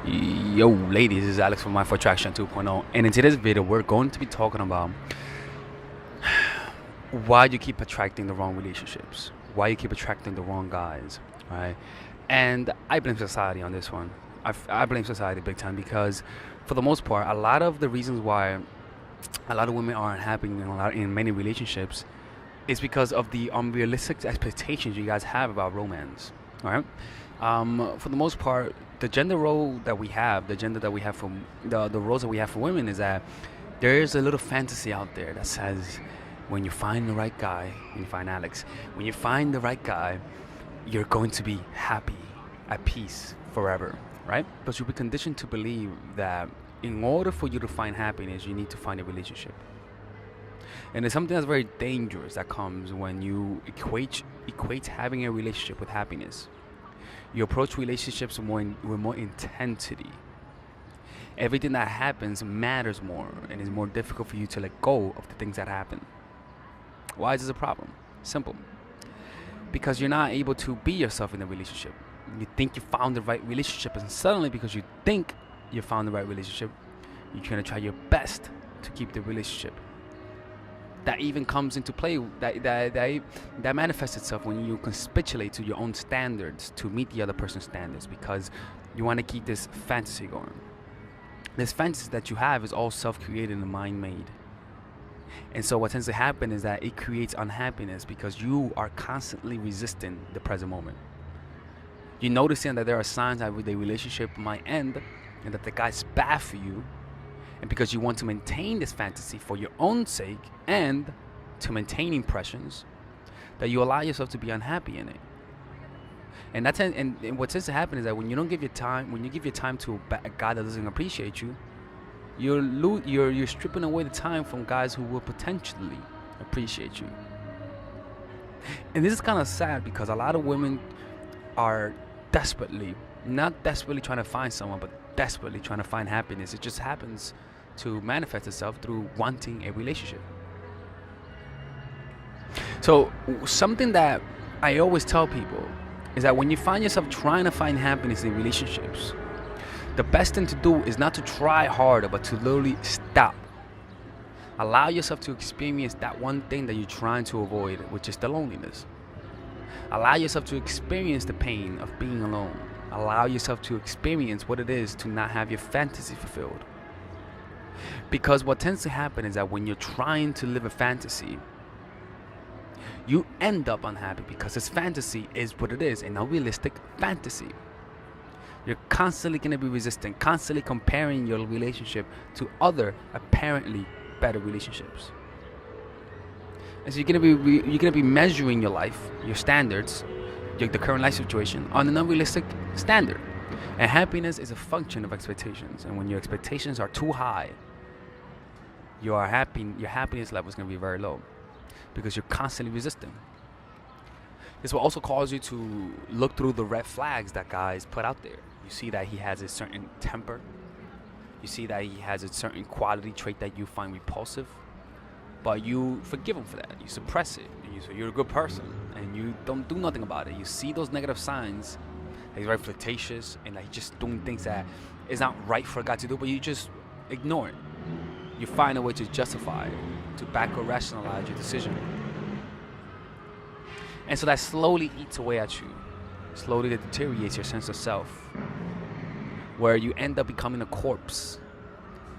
Yo, ladies, this is Alex from My for Attraction 2.0, and in today's video, we're going to be talking about why you keep attracting the wrong relationships, why you keep attracting the wrong guys, right? And I blame society on this one. I blame society big time because, for the most part, a lot of the reasons why a lot of women aren't happy in many relationships is because of the unrealistic expectations you guys have about romance, right? For the most part, the gender role that we have, the gender that we have for the roles that we have for women is that there is a little fantasy out there that says when you find the right guy, when you find Alex, when you find the right guy, you're going to be happy, at peace forever, right? But you'll be conditioned to believe that in order for you to find happiness, you need to find a relationship. And it's something that's very dangerous that comes when you equate having a relationship with happiness. You approach relationships with more intensity. Everything that happens matters more, and it's more difficult for you to let go of the things that happen. Why is this a problem? Simple. Because you're not able to be yourself in a relationship. You think you found the right relationship, and suddenly, because you think you found the right relationship, you're trying to try your best to keep the relationship. That even comes into play, that manifests itself when you capitulate to your own standards to meet the other person's standards, because you want to keep this fantasy going. This fantasy that you have is all self-created and mind-made. And so what tends to happen is that it creates unhappiness because you are constantly resisting the present moment. You're noticing that there are signs that the relationship might end and that the guy's bad for you, and because you want to maintain this fantasy for your own sake and to maintain impressions, that you allow yourself to be unhappy in it. And and what tends to happen is that when you don't give your time, when you give your time to a guy that doesn't appreciate you, you're stripping away the time from guys who will potentially appreciate you. And this is kind of sad because a lot of women are desperately, not desperately trying to find someone, but desperately trying to find happiness. It just happens to manifest itself through wanting a relationship. So something that I always tell people is that when you find yourself trying to find happiness in relationships, the best thing to do is not to try harder, but to literally stop. Allow yourself to experience that one thing that you're trying to avoid, which is the loneliness. Allow yourself to experience the pain of being alone. Allow yourself to experience what it is to not have your fantasy fulfilled. Because what tends to happen is that when you're trying to live a fantasy, you end up unhappy because this fantasy is what it is, an unrealistic fantasy. You're constantly going to be resistant, constantly comparing your relationship to other apparently better relationships. And so you're gonna be measuring your life, your standards, the current life situation on an unrealistic standard. And happiness is a function of expectations. And when your expectations are too high, your happiness level is gonna be very low because you're constantly resisting. This will also cause you to look through the red flags that guys put out there. You see that he has a certain temper. You see that he has a certain quality trait that you find repulsive, but you forgive him for that. You suppress it. And you say you're a good person, and you don't do nothing about it. You see those negative signs. That he's very flirtatious, and like just doing things that is not right for a guy to do, but you just ignore it. You find a way to justify it, to back or rationalize your decision. And so that slowly eats away at you. Slowly that deteriorates your sense of self, where you end up becoming a corpse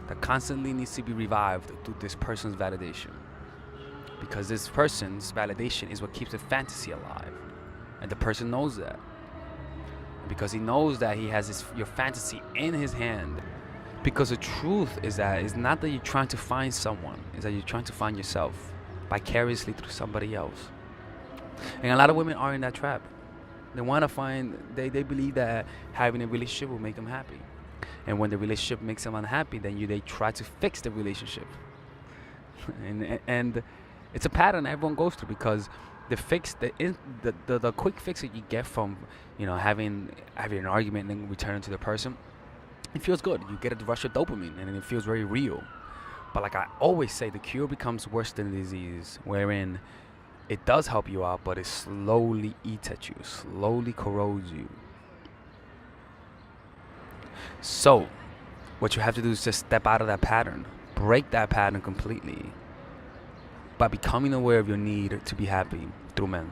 that constantly needs to be revived through this person's validation. Because this person's validation is what keeps the fantasy alive. And the person knows that. And because he knows that he has your fantasy in his hand. Because the truth is that it's not that you're trying to find someone, it's that you're trying to find yourself vicariously through somebody else. And a lot of women are in that trap. They want to find, they believe that having a relationship will make them happy. And when the relationship makes them unhappy, then they try to fix the relationship. and it's a pattern everyone goes through because the quick fix that you get from having an argument and then returning to the person, it feels good. You get a rush of dopamine and it feels very real. But like I always say, the cure becomes worse than the disease, wherein it does help you out, but it slowly eats at you, slowly corrodes you. So, what you have to do is just step out of that pattern, break that pattern completely by becoming aware of your need to be happy through men.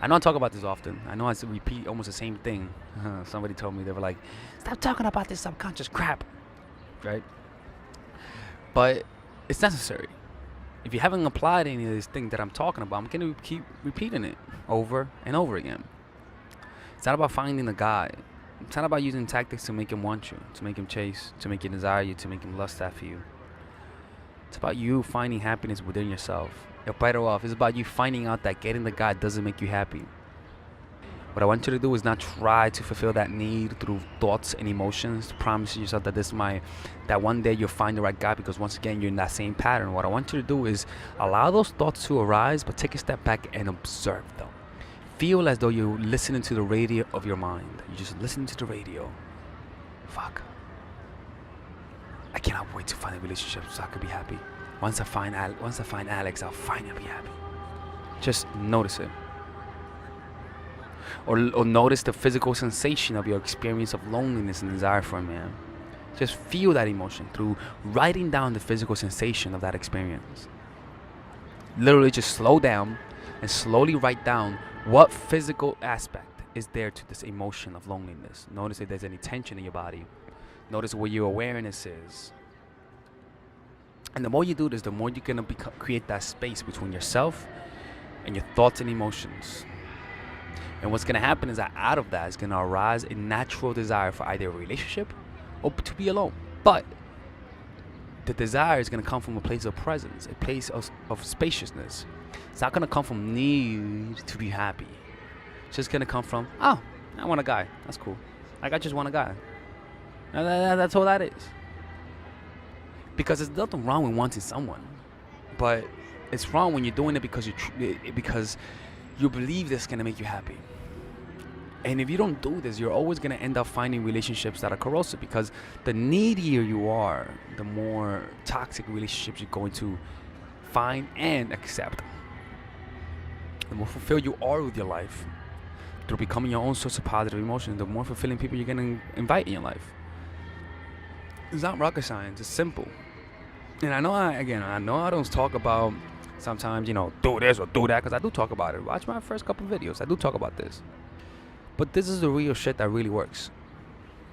I know I talk about this often. I know I repeat almost the same thing. Somebody told me, they were like, stop talking about this subconscious crap, right? But it's necessary. If you haven't applied any of these things that I'm talking about, I'm going to keep repeating it over and over again. It's not about finding a guy. It's not about using tactics to make him want you, to make him chase, to make him desire you, to make him lust after you. It's about you finding happiness within yourself. You're better off. It's about you finding out that getting the guy doesn't make you happy. What I want you to do is not try to fulfill that need through thoughts and emotions, to promise yourself that that one day you'll find the right guy, because once again, you're in that same pattern. What I want you to do is allow those thoughts to arise, but take a step back and observe them. Feel as though you're listening to the radio of your mind. You just listen to the radio. Fuck. I cannot wait to find a relationship so I could be happy. Once I find Alex, I'll finally be happy. Just notice it. Or notice the physical sensation of your experience of loneliness and desire for a man. Just feel that emotion through writing down the physical sensation of that experience. Literally just slow down and slowly write down what physical aspect is there to this emotion of loneliness. Notice if there's any tension in your body. Notice where your awareness is. And the more you do this, the more you're going to create that space between yourself and your thoughts and emotions. And what's going to happen is that out of that is going to arise a natural desire for either a relationship or to be alone. But the desire is going to come from a place of presence, a place of spaciousness. It's not going to come from need to be happy. It's just going to come from, oh, I want a guy. That's cool. Like, I just want a guy. That's all that is. Because there's nothing wrong with wanting someone. But it's wrong when you're doing it because you believe this is going to make you happy. And if you don't do this, you're always going to end up finding relationships that are corrosive, because the needier you are, the more toxic relationships you're going to find and accept. The more fulfilled you are with your life through becoming your own source of positive emotions, the more fulfilling people you're going to invite in your life. It's not rocket science. It's simple. And I know I don't talk about sometimes, do this or do that, because I do talk about it. Watch my first couple videos. I do talk about this. But this is the real shit that really works.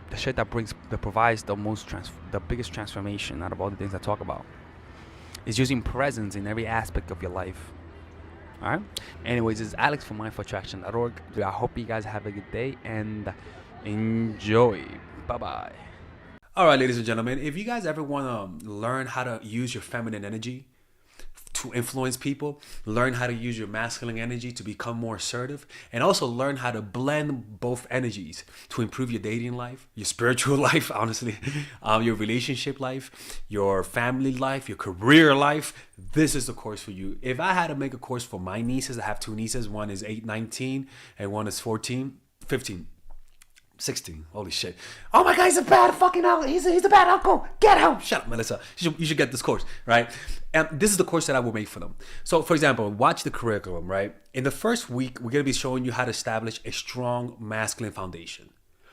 The shit that provides the biggest transformation out of all the things I talk about. Is using presence in every aspect of your life. Alright? Anyways, this is Alex from mindfulattraction.org. I hope you guys have a good day and enjoy. Bye-bye. Alright, ladies and gentlemen, if you guys ever want to learn how to use your feminine energy to influence people, learn how to use your masculine energy to become more assertive, and also learn how to blend both energies to improve your dating life, your spiritual life, honestly, your relationship life, your family life, your career life, this is the course for you. If I had to make a course for my nieces, I have two nieces, one is 19 and one is 15. 16. Holy shit. Oh my God, he's a bad fucking uncle. He's a bad uncle. Get him. Shut up, Melissa. You should get this course, right? And this is the course that I will make for them. So, for example, watch the curriculum, right? In the first week, we're going to be showing you how to establish a strong masculine foundation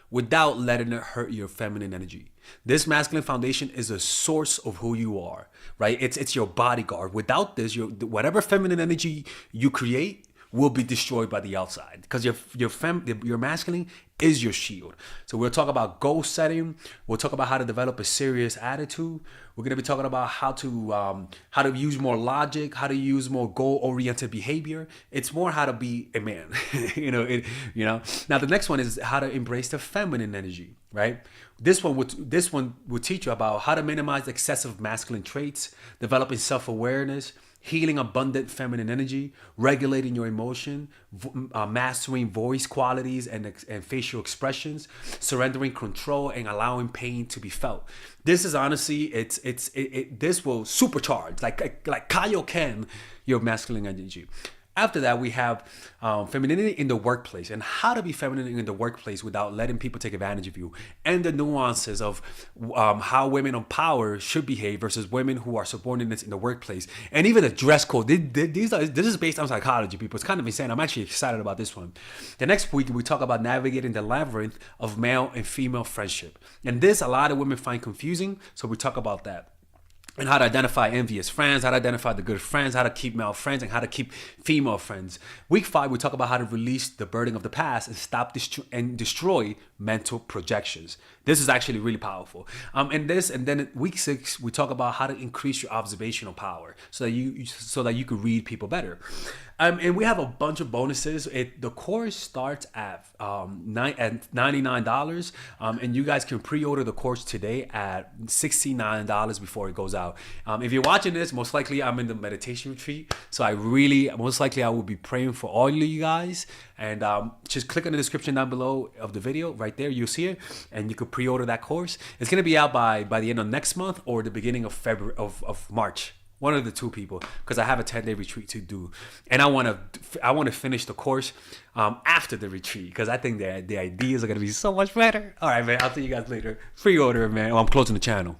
without letting it hurt your feminine energy. This masculine foundation is a source of who you are, right? It's your bodyguard. Without this, whatever feminine energy you create will be destroyed by the outside, because your masculine is your shield. So we'll talk about goal setting. We'll talk about how to develop a serious attitude. We're going to be talking about how to use more logic, how to use more goal-oriented behavior. It's more how to be a man. Now the next one is how to embrace the feminine energy, right? This one will teach you about how to minimize excessive masculine traits, developing self-awareness, healing abundant feminine energy, regulating your emotion, mastering voice qualities and facial expressions, surrendering control, and allowing pain to be felt. This is honestly, this will supercharge, like Kaioken, your masculine energy. After that, we have femininity in the workplace and how to be feminine in the workplace without letting people take advantage of you, and the nuances of how women on power should behave versus women who are subordinates in the workplace, and even the dress code. This is based on psychology, people. It's kind of insane. I'm actually excited about this one. The next week, we talk about navigating the labyrinth of male and female friendship. And this, a lot of women find confusing, so we talk about that. And how to identify envious friends, how to identify the good friends, how to keep male friends, and how to keep female friends. Week 5, we talk about how to release the burden of the past and stop and destroy mental projections. This is actually really powerful. And then week 6, we talk about how to increase your observational power so that you could read people better. And we have a bunch of bonuses. The course starts at $99, and you guys can pre-order the course today at $69 before it goes out. If you're watching this, most likely I'm in the meditation retreat, so I will be praying for all of you guys. And just click on the description down below of the video. Right there, you'll see it, and you could pre-order that course. It's gonna be out by the end of next month or the beginning of February of March. One of the two, people, because I have a 10-day retreat to do, and I want to finish the course after the retreat, because I think the ideas are gonna be so much better. All right, man. I'll see you guys later. Pre-order, man. I'm closing the channel.